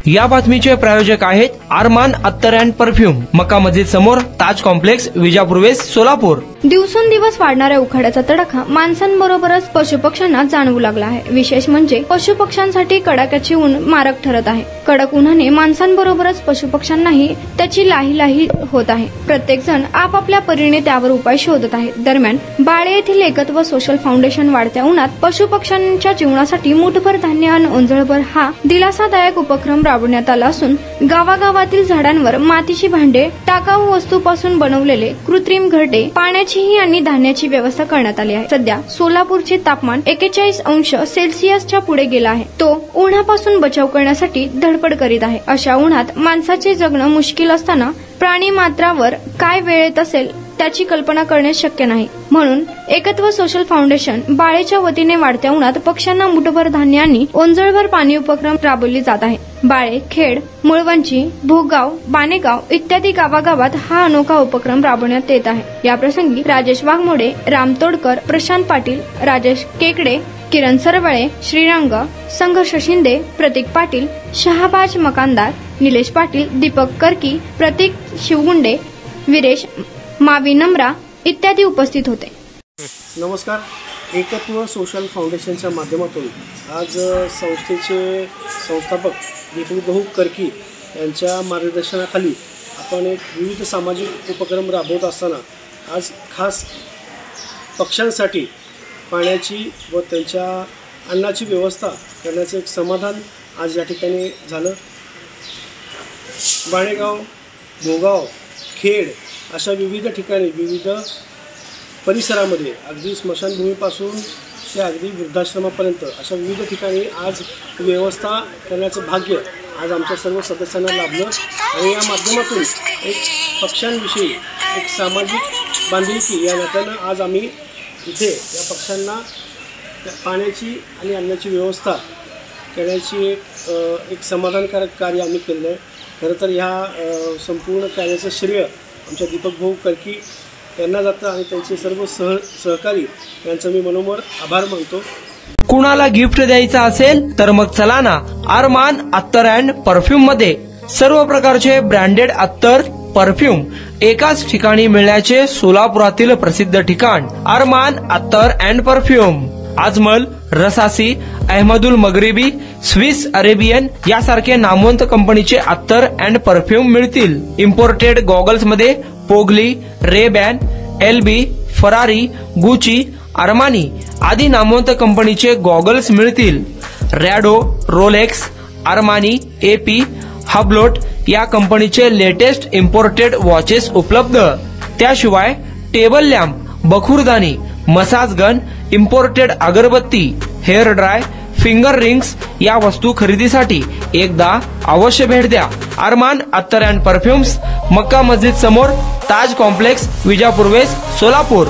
या बातमीचे प्रायोजक आहेत अरमान अत्तर अँड परफ्यूम, मक्का मस्जिद समोर, ताज कॉम्प्लेक्स, विजापूर वेस्ट, सोलापूर। दिवसेंदिवस वाढणाऱ्या उखाड्याचा तडाखा माणसांबरोबरच पशुपक्ष्यांना जाणवू लागला आहे। विशेष म्हणजे पशुपक्ष्यांसाठी कडाक्याचे ऊन मारक ठरत आहे। कडक उन्हाने माणसांबरोबरच पशुपक्ष्यांनाही त्याची लाही होत आहे। प्रत्येक जण आपापल्या परीने त्यावर उपाय शोधत आहे। दरम्यान बाळे येथील एकत्व सोशल फाउंडेशन वाढत्या उन्हात पशुपक्ष्यांच्या जीवनासाठी मुठभर धान्य आणि ओंजळभर हा दिलासादायक उपक्रम राबवण्यात आला असून गावागावातील झाडांवर मातीची भांडे, टाकाऊ वस्तूपासून बनवलेले कृत्रिम घरटे, पाण्याचीही आणि धान्याची व्यवस्था करण्यात आली आहे। सध्या सोलापूरचे तापमान 41 अंश सेल्सिअसच्या पुढे गेला आहे। तो उन्हापासून बचाव करण्यासाठी धडपड करीत आहे। अशा उन्हात माणसाचे जगणं मुश्किल असताना प्राणी मात्रावर काय वेळ येत असेल त्याची कल्पना करणे शक्य नाही। म्हणून एकत्व सोशल फाउंडेशन बाळेच्या वतीने वाढत्या उन्हात पक्ष्यांना मुठभर धान्य आणि ओंजळभर पाणी उपक्रम राबवली जात आहे। बाळे, खेड, मुळवंची, भोगाव, बानेगाव इत्यादी गावागावात हा अनोखा उपक्रम राबवण्यात येत आहे। याप्रसंगी राजेश वाघमोडे, राम तोडकर, प्रशांत पाटील, राजेश केकडे, किरण सरवळे, श्रीरंग, संघर्ष शिंदे, प्रतीक पाटील, शहाबाज मकानदार, निलेश पाटील, दीपक करकी, प्रतीक शिवगुंडे, विरेश मावी नम्रा इत्यादी उपस्थित होते। नमस्कार। एकत्व सोशल फाउंडेशनच्या माध्यमातून आज संस्थेचे संस्थापक दीपक भाऊ करकी यांच्या मार्गदर्शनाखाली आपण एक विविध सामाजिक उपक्रम राबवत असताना आज खास पक्ष्यांसाठी पाण्याची व त्यांच्या अन्नाची व्यवस्था करण्याचं एक समाधान आज या ठिकाणी झालं। बाणेगाव, भोगाव, खेड अशा विविध ठिकाणी, विविध परिसरामध्ये अगदी स्मशानभूमीपासून ते अगदी वृद्धाश्रमापर्यंत अशा विविध ठिकाणी आज व्यवस्था करण्याचं भाग्य आज आमच्या सर्व सदस्यांना लाभलं आणि या माध्यमातून एक पक्ष्यांविषयी एक सामाजिक बांधिलकी या नात्यानं आज आम्ही इथे या पक्ष्यांना पाण्याची आणि अन्नाची व्यवस्था करण्याची एक समाधानकारक कार्य आम्ही केलं आहे। खरं तर ह्या संपूर्ण कार्याचं श्रेय आमच्या दीपक भाऊ करकी यांना जातं आणि त्यांचे सर्व सहकारी यांचं मी मनोमन आभार मानतो। कुणाला गिफ्ट द्यायचं असेल तर मग चला ना अरमान अत्तर अँड परफ्यूम मध्ये सर्व प्रकारचे ब्रँडेड अत्तर, परफ्यूम एकाच ठिकाणी मिळण्याचे सोलापुरातील प्रसिद्ध ठिकाण अरमान अत्तर and perfume. Ajmal, Rasasi, Ahmed al Maghribi, Swiss Arabian यासारखे नामवंत कंपनीचे अत्तर अँड परफ्यूम मिळतील। इम्पोर्टेड गॉगल्स मध्ये पोगली, Ray Ban, LB, Ferrari, Gucci, Armani आदी नामवंत कंपनीचे गॉगल्स मिळतील। Rado, Rolex, Armani, AP, Hublot या कंपनीचे लेटेस्ट इम्पोर्टेड वॉचेस उपलब्ध। त्याशिवाय टेबल लॅम्प, बखुरदानी, मसाज गन, इम्पोर्टेड अगरबत्ती, हेअर ड्राय, फिंगर रिंग्स या वस्तू खरेदीसाठी एकदा अवश्य भेट द्या। अरमान अत्तर अँड परफ्यूम्स, मक्का मस्जिद समोर, ताज कॉम्प्लेक्स, विजापूर वेस्ट, सोलापूर।